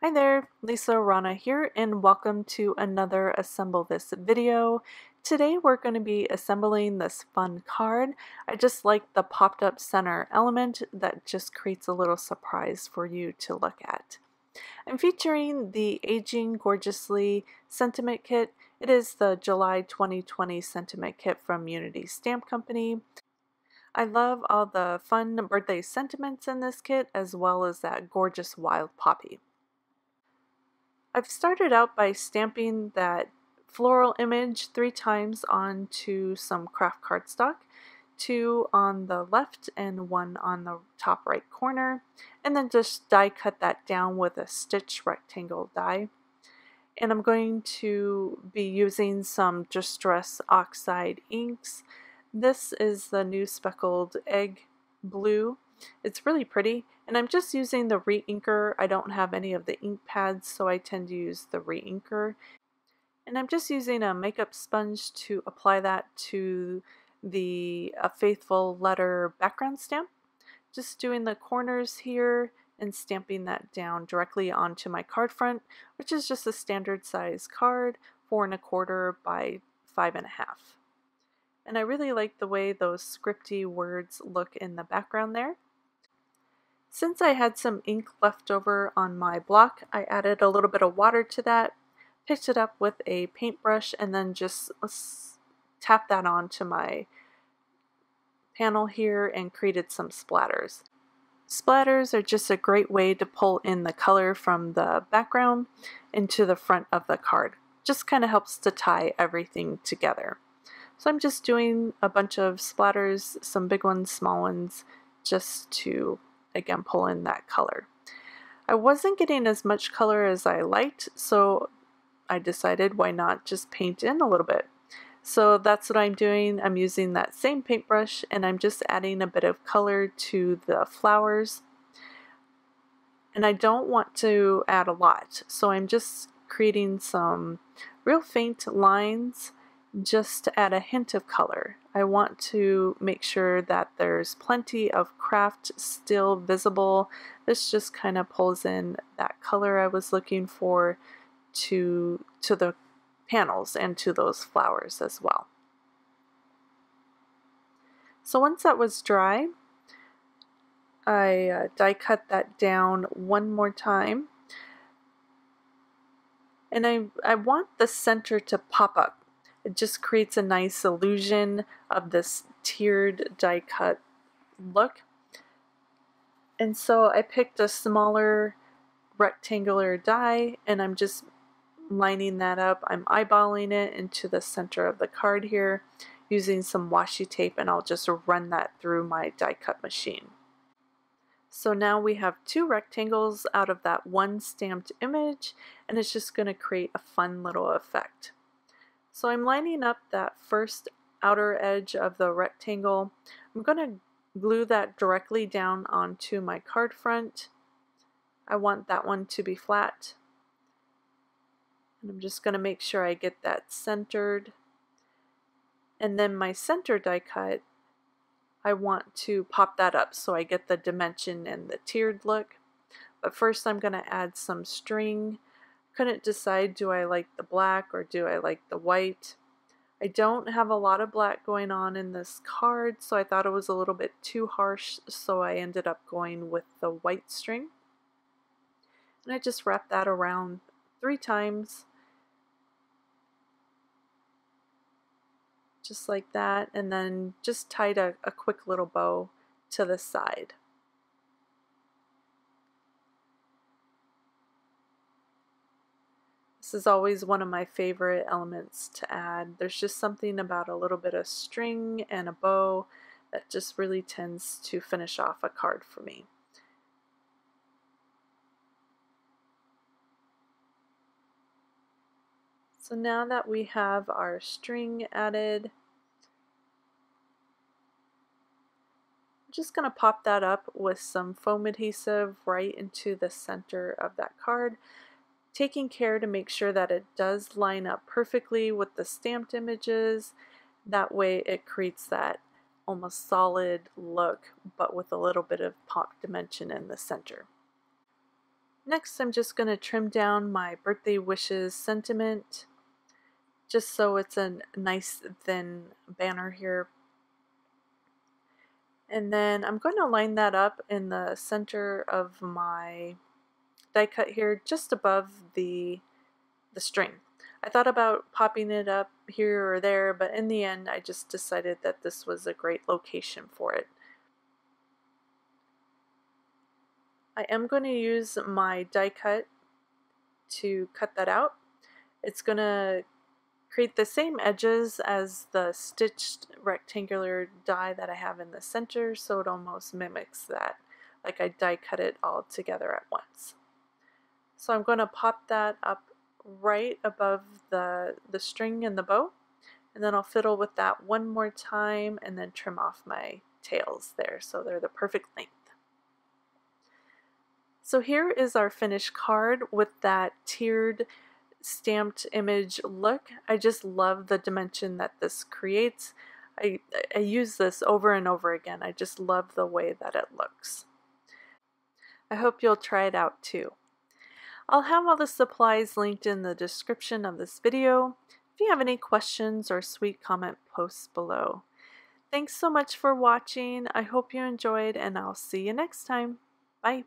Hi there, Lisa Arana here, and welcome to another Assemble This video. Today we're going to be assembling this fun card. I just like the popped up center element that just creates a little surprise for you to look at. I'm featuring the Aging Gorgeously sentiment kit. It is the July 2020 sentiment kit from Unity Stamp Company. I love all the fun birthday sentiments in this kit, as well as that gorgeous wild poppy. I've started out by stamping that floral image 3 times onto some craft cardstock, 2 on the left and 1 on the top right corner, and then just die cut that down with a stitch rectangle die. And I'm going to be using some Distress Oxide inks. This is the new speckled egg blue. It's really pretty, and I'm just using the re-inker. I don't have any of the ink pads, so I tend to use the re-inker. And I'm just using a makeup sponge to apply that to the A Faithful Letter background stamp. Just doing the corners here and stamping that down directly onto my card front, which is just a standard size card, 4 1/4 by 5 1/2. And I really like the way those scripty words look in the background there. Since I had some ink left over on my block, I added a little bit of water to that, picked it up with a paintbrush, and then just tap that onto my panel here and created some splatters. Splatters are just a great way to pull in the color from the background into the front of the card. Just kind of helps to tie everything together. So I'm just doing a bunch of splatters, some big ones, small ones, just to again pull in that color. I wasn't getting as much color as I liked, so I decided why not just paint in a little bit. So that's what I'm doing. I'm using that same paintbrush and I'm just adding a bit of color to the flowers. And I don't want to add a lot, so I'm just creating some real faint lines just to add a hint of color. I want to make sure that there's plenty of craft still visible. This just kind of pulls in that color I was looking for to the panels and to those flowers as well. So once that was dry, I die cut that down one more time. And I want the center to pop up. It just creates a nice illusion of this tiered die cut look. And so I picked a smaller rectangular die and I'm just lining that up. I'm eyeballing it into the center of the card here using some washi tape, and I'll just run that through my die cut machine. So now we have 2 rectangles out of that one stamped image, and it's just going to create a fun little effect. So I'm lining up that first outer edge of the rectangle. I'm going to glue that directly down onto my card front. I want that one to be flat. And I'm just going to make sure I get that centered. And then my center die cut, I want to pop that up so I get the dimension and the tiered look. But first I'm going to add some string. Couldn't decide, do I like the black or do I like the white? I don't have a lot of black going on in this card, so I thought it was a little bit too harsh, so I ended up going with the white string. And I just wrap that around 3 times, just like that, and then just tied a quick little bow to the side. This is always one of my favorite elements to add. There's just something about a little bit of string and a bow that just really tends to finish off a card for me. So now that we have our string added, I'm just going to pop that up with some foam adhesive right into the center of that card, taking care to make sure that it does line up perfectly with the stamped images. That way it creates that almost solid look, but with a little bit of pop dimension in the center. Next, I'm just going to trim down my birthday wishes sentiment, just so it's a nice thin banner here. And then I'm going to line that up in the center of my die cut here, just above the string. I thought about popping it up here or there, but in the end I just decided that this was a great location for it. I am going to use my die cut to cut that out. It's going to create the same edges as the stitched rectangular die that I have in the center, so it almost mimics that, like I die cut it all together at once. So I'm going to pop that up right above the string and the bow, and then I'll fiddle with that one more time and then trim off my tails there so they're the perfect length. So here is our finished card with that tiered stamped image look. I just love the dimension that this creates. I use this over and over again. I just love the way that it looks. I hope you'll try it out too. I'll have all the supplies linked in the description of this video if you have any questions or sweet comment posts below. Thanks so much for watching. I hope you enjoyed, and I'll see you next time. Bye.